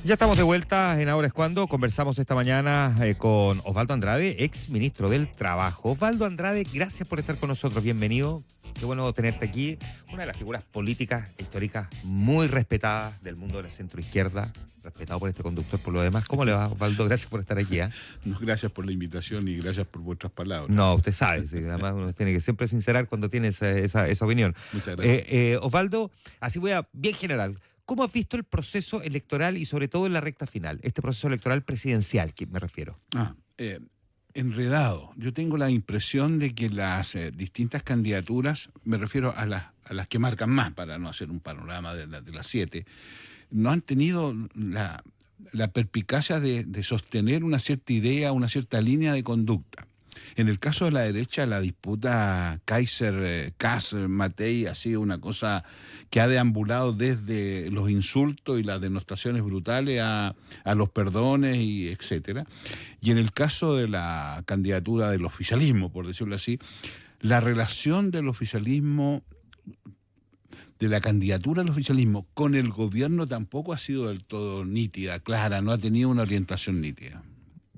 Ya estamos de vuelta en Ahora es Cuando. Conversamos esta mañana con Osvaldo Andrade, ex ministro del Trabajo. Osvaldo Andrade, gracias por estar con nosotros. Bienvenido. Qué bueno tenerte aquí. Una de las figuras políticas históricas muy respetadas del mundo de la centroizquierda, respetado por este conductor por lo demás. ¿Cómo le va, Osvaldo? Gracias por estar aquí. No, gracias por la invitación y gracias por vuestras palabras. No, usted sabe, sí, además uno tiene que siempre sincerar cuando tiene esa opinión. Muchas gracias. Osvaldo, así voy a bien general. ¿Cómo has visto el proceso electoral y sobre todo en la recta final? Este proceso electoral presidencial, que me refiero. Enredado. Yo tengo la impresión de que las distintas candidaturas, me refiero a las que marcan más, para no hacer un panorama de las 7, no han tenido la perspicacia de sostener una cierta idea, una cierta línea de conducta. En el caso de la derecha, la disputa Kaiser-Kass-Matei ha sido una cosa que ha deambulado desde los insultos y las denostaciones brutales a los perdones y etcétera. Y en el caso de la candidatura del oficialismo, por decirlo así, la relación del oficialismo, de la candidatura del oficialismo con el gobierno tampoco ha sido del todo nítida, clara, no ha tenido una orientación nítida.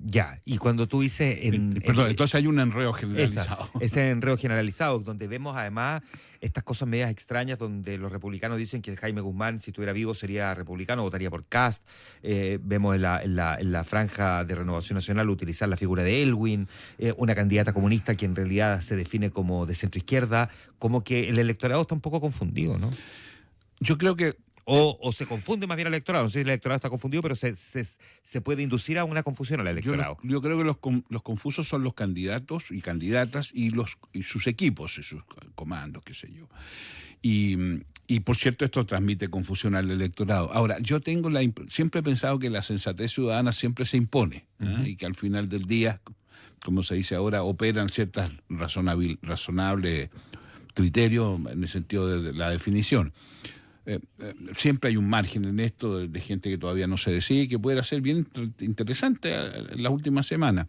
Ya, y cuando tú dices... Perdón, entonces hay un enredo generalizado. Ese enredo generalizado, donde vemos además estas cosas medias extrañas, donde los republicanos dicen que Jaime Guzmán, si estuviera vivo, sería republicano, votaría por Kast. Vemos en la franja de Renovación Nacional utilizar la figura de Elwin, una candidata comunista que en realidad se define como de centroizquierda, como que el electorado está un poco confundido, ¿no? Yo creo que... O se confunde más bien el electorado. No sé si el electorado está confundido, pero se puede inducir a una confusión al electorado. Yo creo que los confusos son los candidatos y candidatas y sus equipos y sus comandos, qué sé yo. Y por cierto, esto transmite confusión al electorado. Ahora, yo tengo siempre he pensado que la sensatez ciudadana siempre se impone, y que al final del día, como se dice ahora, operan ciertas razonables criterios en el sentido de la definición. Siempre hay un margen en esto de gente que todavía no se decide, que puede ser bien interesante en las últimas semanas,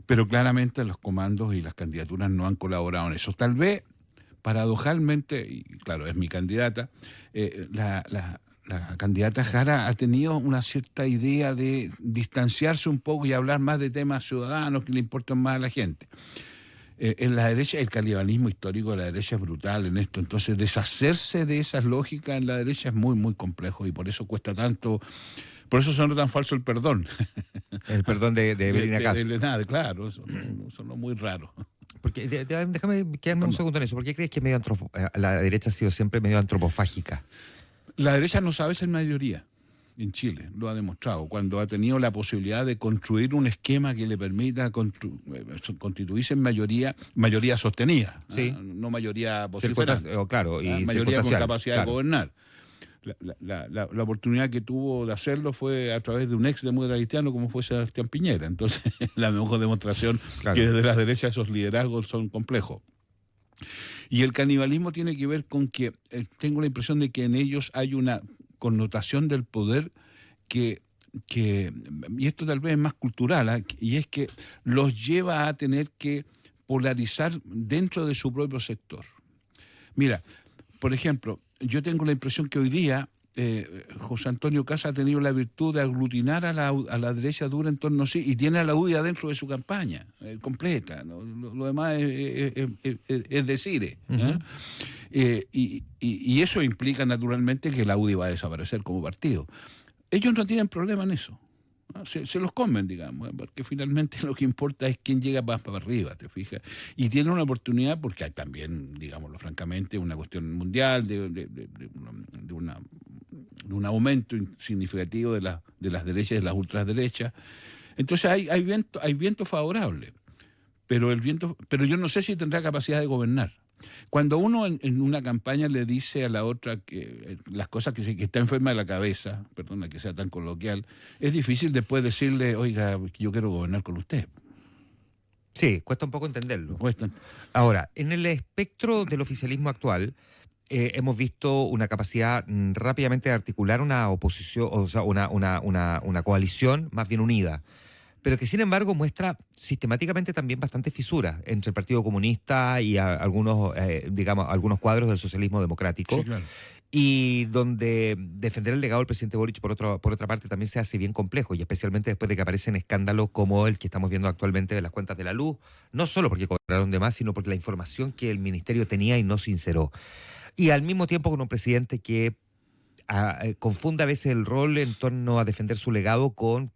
pero claramente los comandos y las candidaturas no han colaborado en eso. Tal vez, paradojalmente, y claro, es mi candidata, la candidata Jara ha tenido una cierta idea de distanciarse un poco y hablar más de temas ciudadanos que le importan más a la gente. En la derecha, el canibalismo histórico de la derecha es brutal en esto, entonces deshacerse de esas lógicas en la derecha es muy, muy complejo y por eso cuesta tanto, por eso suena tan falso el perdón. El perdón de Evelina Kast. Claro, eso no muy raro. Porque, déjame quedarme un segundo en eso. ¿Por qué crees que la derecha ha sido siempre medio antropofágica? La derecha no sabe ser mayoría. En Chile, lo ha demostrado, cuando ha tenido la posibilidad de construir un esquema que le permita constituirse en mayoría sostenida, sí. no mayoría vociferante, claro, y mayoría con capacidad de gobernar. La oportunidad que tuvo de hacerlo fue a través de un ex demócrata cristiano como fue Sebastián Piñera, entonces la mejor demostración que desde las derechas esos liderazgos son complejos. Y el canibalismo tiene que ver con que tengo la impresión de que en ellos hay una connotación del poder que y esto tal vez es más cultural, y es que los lleva a tener que polarizar dentro de su propio sector. Mira, por ejemplo, yo tengo la impresión que hoy día José Antonio Kast ha tenido la virtud de aglutinar a la derecha dura en torno a sí y tiene a la UDI adentro de su campaña completa, ¿no? Lo demás es decir. Y eso implica naturalmente que la UDI va a desaparecer como partido. Ellos no tienen problema en eso, ¿no? Se los comen, digamos, porque finalmente lo que importa es quién llega más para arriba, ¿te fijas? Y tienen una oportunidad porque hay también, digámoslo francamente, una cuestión mundial de un aumento significativo de las derechas y de las ultraderechas. Entonces hay viento favorable, pero yo no sé si tendrá capacidad de gobernar. Cuando uno en una campaña le dice a la otra que las cosas que está enferma de la cabeza, perdona que sea tan coloquial, es difícil después decirle, oiga, yo quiero gobernar con usted. Sí, cuesta un poco entenderlo. Cuesta. Ahora, en el espectro del oficialismo actual, hemos visto una capacidad rápidamente de articular una oposición, o sea, una coalición más bien unida, pero que sin embargo muestra sistemáticamente también bastante fisuras entre el Partido Comunista y algunos cuadros del socialismo democrático. Sí, claro. y donde defender el legado del presidente Boric, por otra parte, también se hace bien complejo, y especialmente después de que aparecen escándalos como el que estamos viendo actualmente de las cuentas de la luz, no solo porque cobraron de más, sino porque la información que el ministerio tenía y no sinceró. Y al mismo tiempo con un presidente que confunde a veces el rol en torno a defender su legado con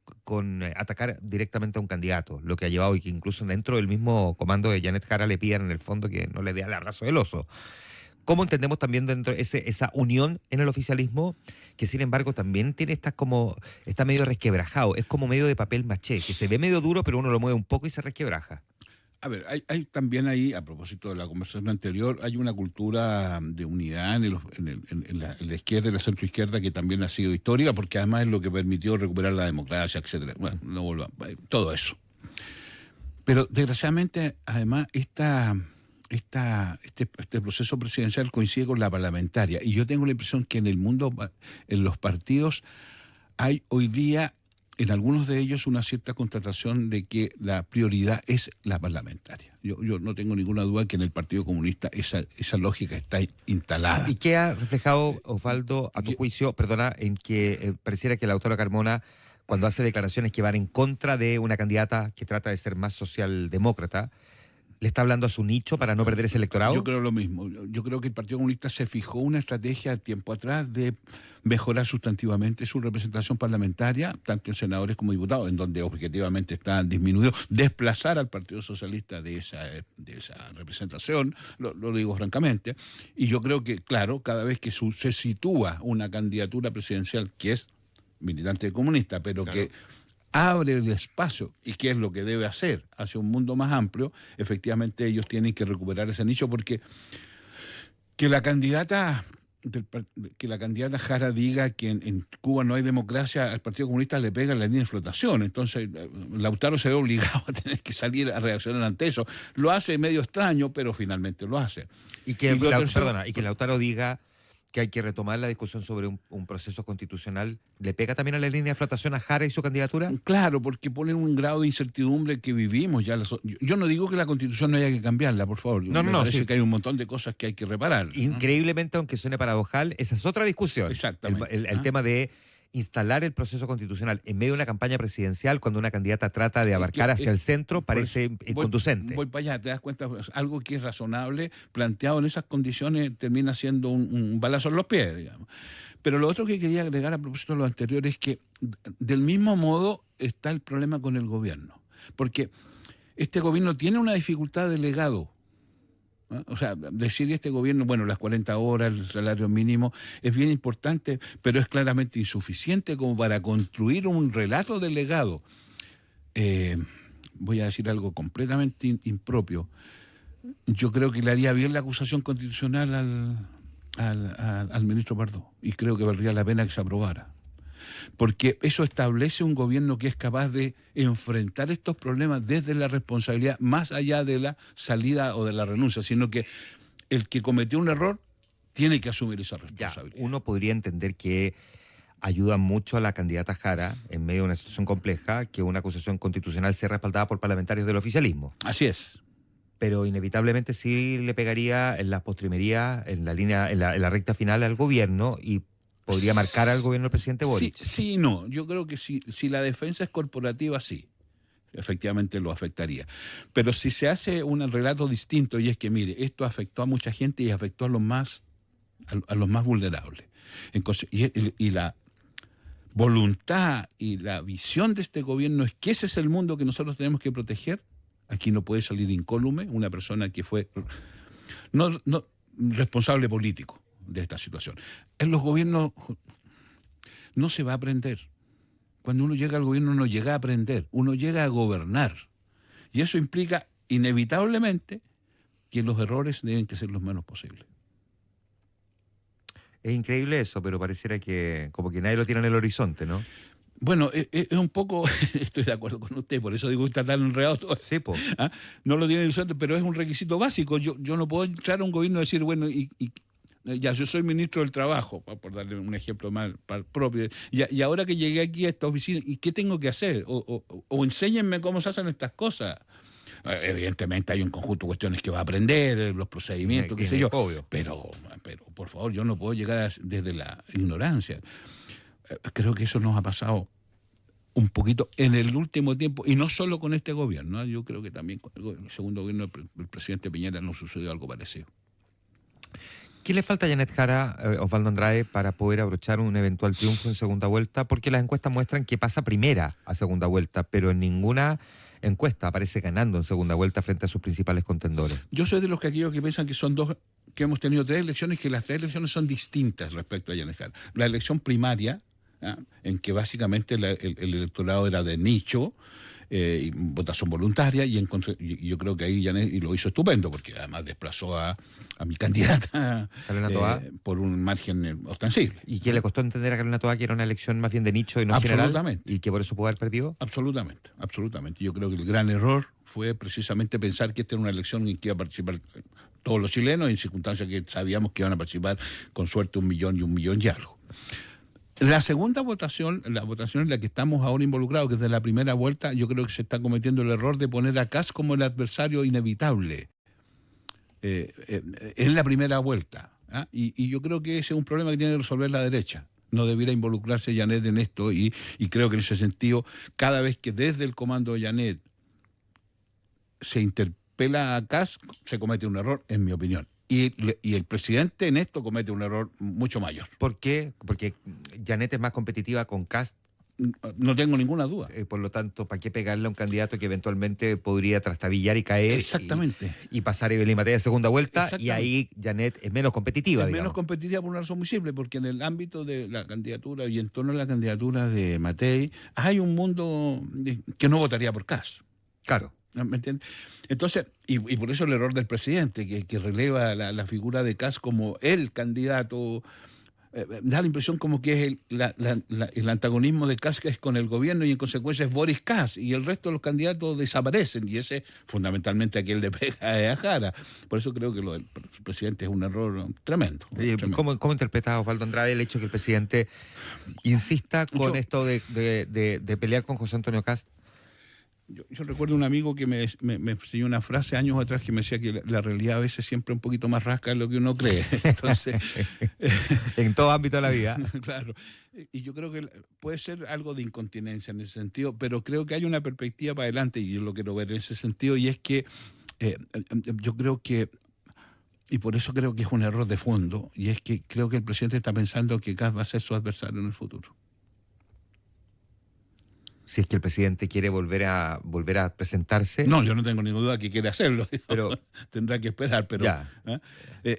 atacar directamente a un candidato, lo que ha llevado y que incluso dentro del mismo comando de Janet Jara le pidan en el fondo que no le dé el abrazo del oso. ¿Cómo entendemos también dentro esa unión en el oficialismo, que sin embargo también tiene está medio resquebrajado, es como medio de papel maché, que se ve medio duro pero uno lo mueve un poco y se resquebraja? A ver, hay también ahí, a propósito de la conversación anterior, hay una cultura de unidad en la izquierda y la centroizquierda que también ha sido histórica, porque además es lo que permitió recuperar la democracia, etcétera. Bueno, no volvamos, todo eso. Pero desgraciadamente, además, este proceso presidencial coincide con la parlamentaria. Y yo tengo la impresión que en el mundo, en los partidos, hay hoy día, en algunos de ellos, una cierta constatación de que la prioridad es la parlamentaria. Yo no tengo ninguna duda que en el Partido Comunista esa lógica está instalada. ¿Y qué ha reflejado, Osvaldo, a tu juicio, perdona, en que pareciera que la autora Carmona, cuando hace declaraciones que van en contra de una candidata que trata de ser más socialdemócrata, le está hablando a su nicho para no perder ese electorado? Yo creo lo mismo. Yo creo que el Partido Comunista se fijó una estrategia tiempo atrás de mejorar sustantivamente su representación parlamentaria, tanto en senadores como diputados, en donde objetivamente está disminuido, desplazar al Partido Socialista de esa representación, lo digo francamente, y yo creo que, claro, cada vez que se sitúa una candidatura presidencial que es militante comunista, pero claro, que abre el espacio, y qué es lo que debe hacer hacia un mundo más amplio, efectivamente ellos tienen que recuperar ese nicho, porque que la candidata Jara diga que en Cuba no hay democracia, al Partido Comunista le pega la línea de flotación. Entonces Lautaro se ve obligado a tener que salir a reaccionar ante eso. Lo hace medio extraño, pero finalmente lo hace. Y que Lautaro diga que hay que retomar la discusión sobre un proceso constitucional, ¿le pega también a la línea de flotación a Jara y su candidatura? Claro, porque ponen un grado de incertidumbre que vivimos ya. Yo no digo que la Constitución no haya que cambiarla, por favor. Me parece que hay un montón de cosas que hay que reparar. Increíblemente, aunque suene paradojal, esa es otra discusión. Exactamente. El tema de instalar el proceso constitucional en medio de una campaña presidencial, cuando una candidata trata de abarcar hacia el centro, parece inconducente. Voy para allá, te das cuenta, algo que es razonable, planteado en esas condiciones, termina siendo un balazo en los pies, digamos. Pero lo otro que quería agregar a propósito de lo anterior es que, del mismo modo, está el problema con el gobierno. Porque este gobierno tiene una dificultad de legado. ¿no? O sea, decir este gobierno, bueno, las 40 horas, el salario mínimo, es bien importante, pero es claramente insuficiente como para construir un relato de legado. Voy a decir algo completamente impropio. Yo creo que le haría bien la acusación constitucional al ministro Pardo, y creo que valdría la pena que se aprobara. Porque eso establece un gobierno que es capaz de enfrentar estos problemas desde la responsabilidad, más allá de la salida o de la renuncia, sino que el que cometió un error tiene que asumir esa responsabilidad. Ya, uno podría entender que ayuda mucho a la candidata Jara, en medio de una situación compleja, que una acusación constitucional sea respaldada por parlamentarios del oficialismo. Así es. Pero inevitablemente sí le pegaría en las postrimerías, en la recta final al gobierno, y podría marcar al gobierno del presidente Boric. Sí, no. Yo creo que si la defensa es corporativa, sí. Efectivamente lo afectaría. Pero si se hace un relato distinto, y es que, mire, esto afectó a mucha gente y afectó a los más vulnerables. Entonces, y la voluntad y la visión de este gobierno es que ese es el mundo que nosotros tenemos que proteger. Aquí no puede salir incólume una persona que fue no responsable político de esta situación. En los gobiernos no se va a aprender. Cuando uno llega al gobierno no llega a aprender, uno llega a gobernar. Y eso implica inevitablemente que los errores deben que ser los menos posibles. Es increíble eso, pero pareciera que como que nadie lo tiene en el horizonte, ¿no? Bueno, es un poco, estoy de acuerdo con usted, por eso digo que está tan enredado todo. Sí, po. ¿Ah? No lo tiene en el horizonte, pero es un requisito básico. Yo no puedo entrar a un gobierno y decir, bueno, ya, yo soy ministro del Trabajo, por darle un ejemplo más propio, y ahora que llegué aquí a esta oficina, ¿y qué tengo que hacer? O enséñenme cómo se hacen estas cosas. Evidentemente hay un conjunto de cuestiones que va a aprender, los procedimientos, qué sé yo. Obvio. Pero, por favor, yo no puedo llegar desde la ignorancia. Creo que eso nos ha pasado un poquito en el último tiempo, y no solo con este gobierno, ¿no? Yo creo que también con el segundo gobierno del presidente Piñera nos sucedió algo parecido. ¿Qué le falta a Janet Jara, Osvaldo Andrade, para poder abrochar un eventual triunfo en segunda vuelta? Porque las encuestas muestran que pasa primera a segunda vuelta, pero en ninguna encuesta aparece ganando en segunda vuelta frente a sus principales contendores. Yo soy de los que aquellos que piensan que son dos, que hemos tenido 3 elecciones, que las 3 elecciones son distintas respecto a Janet Jara. La elección primaria, en que básicamente el electorado era de nicho, y votación voluntaria, y yo creo que ahí Janet y lo hizo estupendo, porque además desplazó a mi candidata por un margen ostensible. ¿Y qué le costó entender a Carolina Toá que era una elección más bien de nicho y no general? ¿Y que por eso pudo haber perdido? Absolutamente, absolutamente. Yo creo que el gran error fue precisamente pensar que esta era una elección en que iba a participar todos los chilenos, en circunstancias que sabíamos que iban a participar con suerte 1 millón y 1 millón y algo. La segunda votación, la votación en la que estamos ahora involucrados, que es de la primera vuelta, yo creo que se está cometiendo el error de poner a Kast como el adversario inevitable en la primera vuelta. Y yo creo que ese es un problema que tiene que resolver la derecha. No debiera involucrarse Janet en esto, y creo que en ese sentido, cada vez que desde el comando de Janet se interpela a Kast, se comete un error, en mi opinión. Y el presidente en esto comete un error mucho mayor. ¿Por qué? Porque Janet es más competitiva con Kast. No tengo ninguna duda. Por lo tanto, ¿para qué pegarle a un candidato que eventualmente podría trastabillar y caer? Exactamente. Y pasar Evelyn Matei a segunda vuelta, y ahí Janet es menos competitiva, digamos. Menos competitiva por una razón muy simple, porque en el ámbito de la candidatura y en torno a la candidatura de Matei, hay un mundo que no votaría por Kast. Claro. ¿Me entiendes? Entonces, y por eso el error del presidente, que releva la figura de Kast como el candidato, da la impresión como que es el antagonismo de Kast que es con el gobierno, y en consecuencia es Boris Kast, y el resto de los candidatos desaparecen, y ese fundamentalmente a quien le pega a Jara. Por eso creo que lo del presidente es un error tremendo. ¿Cómo interpreta Osvaldo Andrade el hecho que el presidente insista con esto de pelear con José Antonio Kast? Yo recuerdo un amigo que me enseñó una frase años atrás que me decía que la realidad a veces siempre un poquito más rasca de lo que uno cree. Entonces, en todo ámbito de la vida. Claro. Y yo creo que puede ser algo de incontinencia en ese sentido, pero creo que hay una perspectiva para adelante, y yo lo quiero ver en ese sentido, y es que yo creo que, y por eso creo que es un error de fondo, y es que creo que el presidente está pensando que Kast va a ser su adversario en el futuro. Si es que el presidente quiere volver a presentarse. No, yo no tengo ninguna duda que quiere hacerlo, pero tendrá que esperar. Pero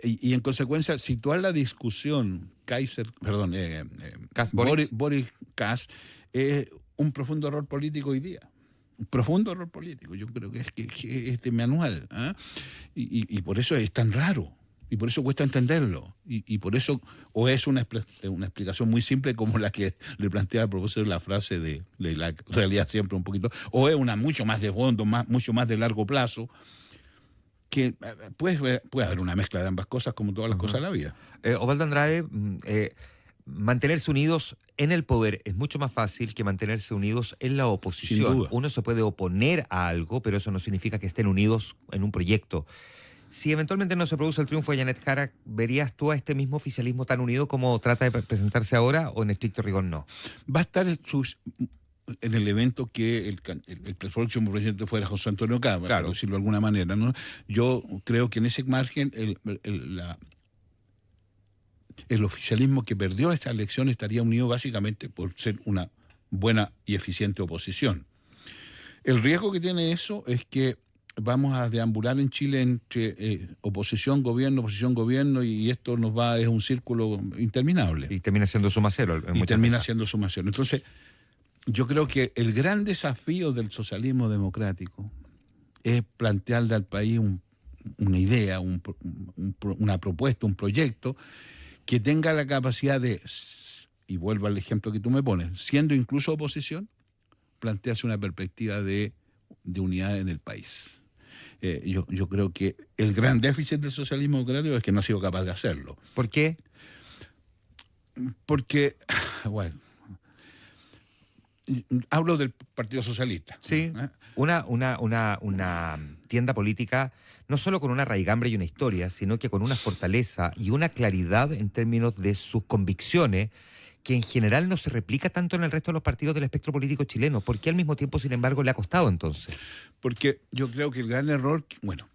y en consecuencia, situar la discusión Boris Kast es un profundo error político hoy día. Un profundo error político. Yo creo que es de manual. Y por eso es tan raro. Y por eso cuesta entenderlo. Y por eso, o es una explicación muy simple como la que le plantea a propósito de la frase de la realidad siempre un poquito, o es una mucho más de fondo, mucho más de largo plazo, que puede haber una mezcla de ambas cosas, como todas las cosas de la vida. Osvaldo Andrade, mantenerse unidos en el poder es mucho más fácil que mantenerse unidos en la oposición. Sin duda. Uno se puede oponer a algo, pero eso no significa que estén unidos en un proyecto. Si eventualmente no se produce el triunfo de Janet Jara, ¿verías tú a este mismo oficialismo tan unido como trata de presentarse ahora, o en estricto rigor no? Va a estar en el evento que el próximo presidente fuera José Antonio Cama, claro, por decirlo de alguna manera, ¿no? Yo creo que en ese margen el oficialismo que perdió esa elección estaría unido básicamente por ser una buena y eficiente oposición. El riesgo que tiene eso es que vamos a deambular en Chile entre oposición-gobierno, y esto es un círculo interminable. Y termina siendo suma cero. Entonces, yo creo que el gran desafío del socialismo democrático es plantearle al país una idea, una propuesta, un proyecto que tenga la capacidad de, y vuelvo al ejemplo que tú me pones, siendo incluso oposición, plantearse una perspectiva de unidad en el país. Yo creo que el gran déficit del socialismo democrático es que no ha sido capaz de hacerlo. ¿Por qué? Porque, bueno, Hablo del Partido Socialista. Sí, una tienda política no solo con una raigambre y una historia, sino que con una fortaleza y una claridad en términos de sus convicciones, que en general no se replica tanto en el resto de los partidos del espectro político chileno. ¿Por qué al mismo tiempo, sin embargo, le ha costado entonces? Porque yo creo que el gran error, bueno,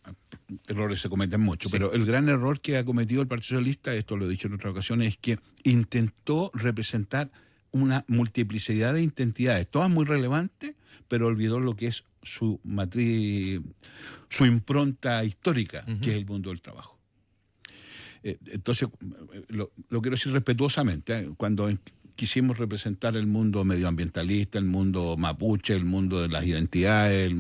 errores se cometen mucho, pero el gran error que ha cometido el Partido Socialista, esto lo he dicho en otras ocasiones, es que intentó representar una multiplicidad de identidades, todas muy relevantes, pero olvidó lo que es su matriz, su impronta histórica, que es el mundo del trabajo. Entonces, lo quiero decir respetuosamente, cuando quisimos representar el mundo medioambientalista, el mundo mapuche, el mundo de las identidades,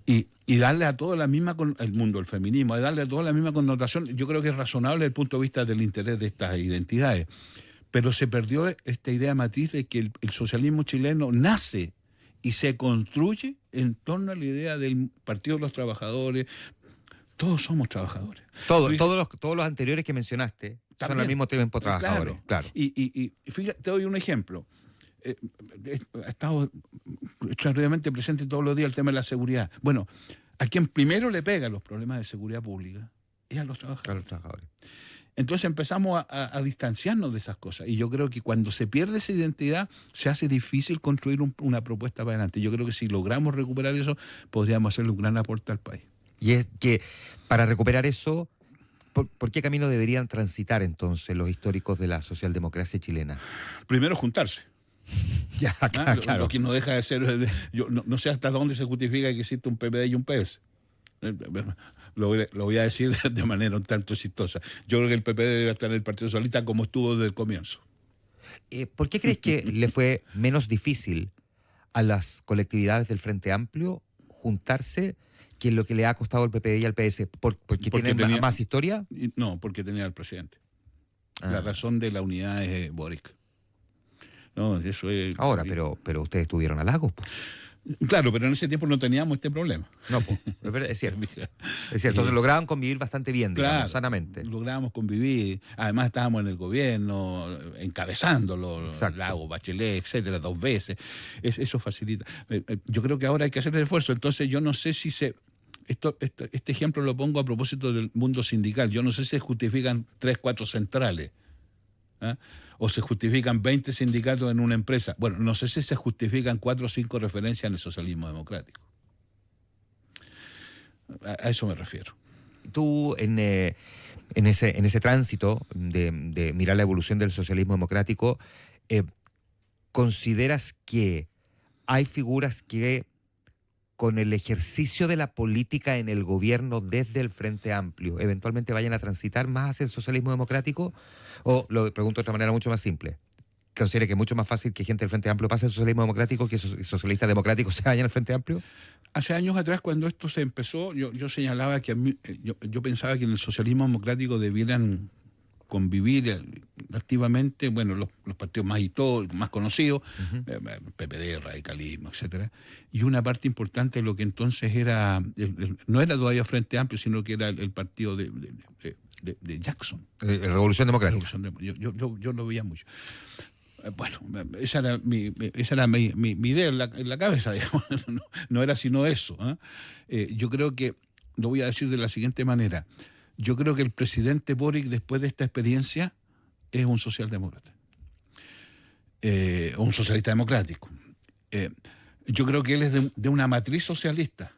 y darle a todo la misma, el mundo del feminismo, darle a todo la misma connotación, yo creo que es razonable desde el punto de vista del interés de estas identidades. Pero se perdió esta idea matriz de que el socialismo chileno nace y se construye en torno a la idea del Partido de los Trabajadores. Todos somos trabajadores. Todos los anteriores que mencionaste también son al mismo tiempo trabajadores. Claro. Y fíjate, te doy un ejemplo. Ha estado extraordinariamente presente todos los días el tema de la seguridad. Bueno, a quien primero le pega los problemas de seguridad pública es a los trabajadores. Entonces empezamos a distanciarnos de esas cosas. Y yo creo que cuando se pierde esa identidad, se hace difícil construir una propuesta para adelante. Yo creo que si logramos recuperar eso, podríamos hacerle un gran aporte al país. Y es que para recuperar eso, ¿por qué camino deberían transitar entonces los históricos de la socialdemocracia chilena? Primero juntarse. Ya, claro. Lo que no deja de ser... Yo no sé hasta dónde se justifica que existe un PPD y un PS. Lo voy a decir de manera un tanto chistosa. Yo creo que el PP debe estar en el Partido Socialista como estuvo desde el comienzo. ¿Por qué crees que le fue menos difícil a las colectividades del Frente Amplio juntarse que lo que le ha costado al PPD y al PS? ¿Porque tienen más historia? No, porque tenía al presidente. La razón de la unidad es Boric. No, eso es... Ahora, pero ustedes estuvieron a Lagos, pues. Claro, pero en ese tiempo no teníamos este problema. No, pues, es cierto. Es cierto. Entonces lograban convivir bastante bien, digamos, sanamente. Lográbamos convivir. Además estábamos en el gobierno, encabezándolo, Lagos, Bachelet, etcétera, 2 veces. Eso facilita. Yo creo que ahora hay que hacer el esfuerzo. Entonces yo no sé si este ejemplo lo pongo a propósito del mundo sindical. Yo no sé si se justifican 3, 4 centrales. O se justifican 20 sindicatos en una empresa. Bueno, no sé si se justifican 4 o 5 referencias en el socialismo democrático. A eso me refiero. Tú, en ese tránsito de mirar la evolución del socialismo democrático, ¿consideras que hay figuras que con el ejercicio de la política en el gobierno desde el Frente Amplio eventualmente vayan a transitar más hacia el socialismo democrático? O lo pregunto de otra manera mucho más simple. ¿Considera que es mucho más fácil que gente del Frente Amplio pase al socialismo democrático que socialistas democráticos se vayan al Frente Amplio? Hace años atrás, cuando esto se empezó, yo señalaba que yo pensaba que en el socialismo democrático debieran convivir activamente, bueno, los partidos más conocidos, PPD, radicalismo, etcétera, y una parte importante de lo que entonces era, no era todavía Frente Amplio, sino que era el partido de Jackson. Revolución Democrática. Yo lo veía mucho. Bueno, esa era mi idea en la cabeza, digamos. No era sino eso. Yo creo que, lo voy a decir de la siguiente manera, yo creo que el presidente Boric, después de esta experiencia, es un socialdemócrata. O un socialista democrático. Yo creo que él es de una matriz socialista.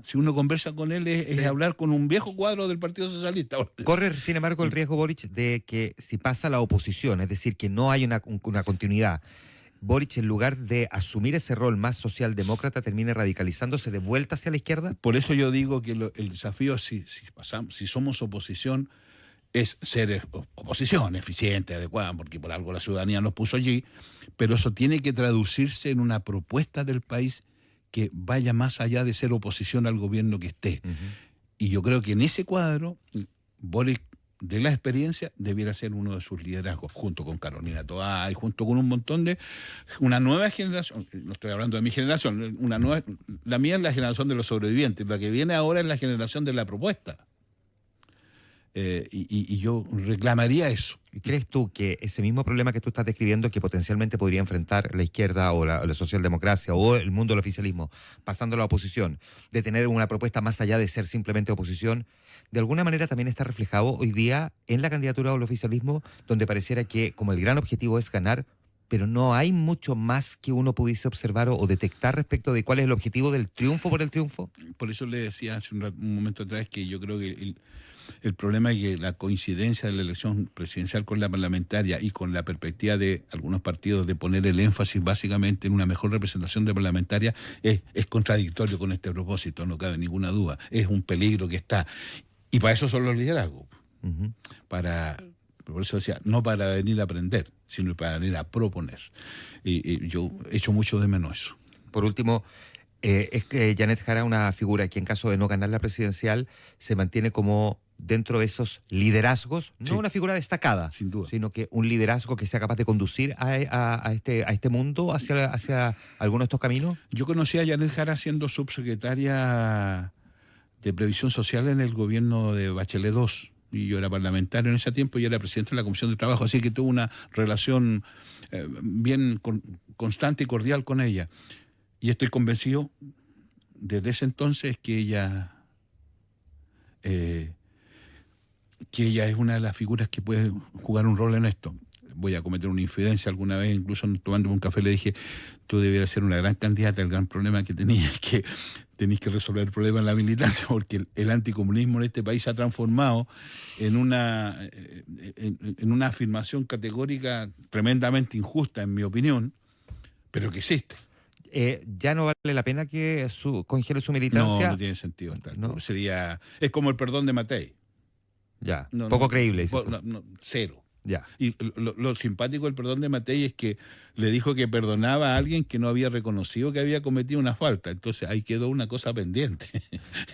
Si uno conversa con él es hablar con un viejo cuadro del Partido Socialista. Corre, sin embargo, el riesgo, Boric, de que si pasa la oposición, es decir, que no hay una continuidad, Boric, en lugar de asumir ese rol más socialdemócrata, termine radicalizándose de vuelta hacia la izquierda. Por eso yo digo que el desafío, si somos oposición, es ser oposición eficiente, adecuada, porque por algo la ciudadanía nos puso allí, pero eso tiene que traducirse en una propuesta del país que vaya más allá de ser oposición al gobierno que esté. Y yo creo que en ese cuadro, Boric, de la experiencia, debiera ser uno de sus liderazgos, junto con Carolina Toá y junto con un montón de... Una nueva generación, no estoy hablando de mi generación, la mía es la generación de los sobrevivientes, la que viene ahora es la generación de la propuesta. y yo reclamaría eso. ¿Y crees tú que ese mismo problema que tú estás describiendo, que potencialmente podría enfrentar la izquierda o la socialdemocracia o el mundo del oficialismo, pasando a la oposición, de tener una propuesta más allá de ser simplemente oposición, de alguna manera también está reflejado hoy día en la candidatura del oficialismo, donde pareciera que como el gran objetivo es ganar, pero no hay mucho más que uno pudiese observar o detectar respecto de cuál es el objetivo del triunfo por el triunfo? Por eso le decía hace un momento atrás que yo creo que el problema es que la coincidencia de la elección presidencial con la parlamentaria y con la perspectiva de algunos partidos de poner el énfasis básicamente en una mejor representación de parlamentaria es contradictorio con este propósito, no cabe ninguna duda. Es un peligro que está. Y para eso son los liderazgos. Uh-huh. Por eso decía, no para venir a aprender, sino para venir a proponer. Y yo echo mucho de menos eso. Por último, es que Janet Jara es una figura que en caso de no ganar la presidencial se mantiene como dentro de esos liderazgos, no sí, una figura destacada, sin duda, sino que un liderazgo que sea capaz de conducir a este mundo hacia alguno de estos caminos. Yo conocí a Janet Jara siendo subsecretaria de Previsión Social en el gobierno de Bachelet II, y yo era parlamentario en ese tiempo y era presidente de la Comisión de Trabajo, así que tuve una relación bien constante y cordial con ella. Y estoy convencido desde ese entonces que ella es una de las figuras que puede jugar un rol en esto. Voy a cometer una infidencia alguna vez, incluso tomándome un café le dije, tú debieras ser una gran candidata. El gran problema que tenías es que tenéis que resolver el problema en la militancia, porque el anticomunismo en este país se ha transformado en una afirmación categórica tremendamente injusta, en mi opinión, pero que existe. ¿Ya no vale la pena que congele su militancia? No tiene sentido. ¿No? Es como el perdón de Matei. Ya, poco creíble. Cero. Ya. Y lo simpático del perdón de Matei es que le dijo que perdonaba a alguien que no había reconocido que había cometido una falta. Entonces ahí quedó una cosa pendiente.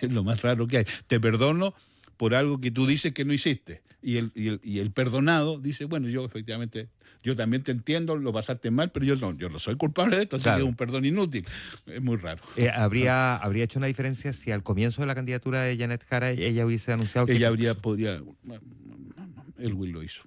Es lo más raro que hay. Te perdono por algo que tú dices que no hiciste. Y el perdonado dice, bueno, yo efectivamente, yo también te entiendo, lo pasaste mal, pero yo no soy culpable de esto, así que es un perdón inútil. Es muy raro. ¿Habría hecho una diferencia si al comienzo de la candidatura de Janet Jara ella hubiese anunciado que... Elwin lo hizo.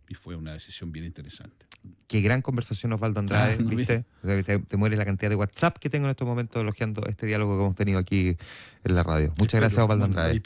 Y fue una decisión bien interesante. Qué gran conversación, Osvaldo Andrade, ¿viste? O sea, te muere la cantidad de WhatsApp que tengo en estos momentos elogiando este diálogo que hemos tenido aquí en la radio. Muchas gracias, Osvaldo Andrade.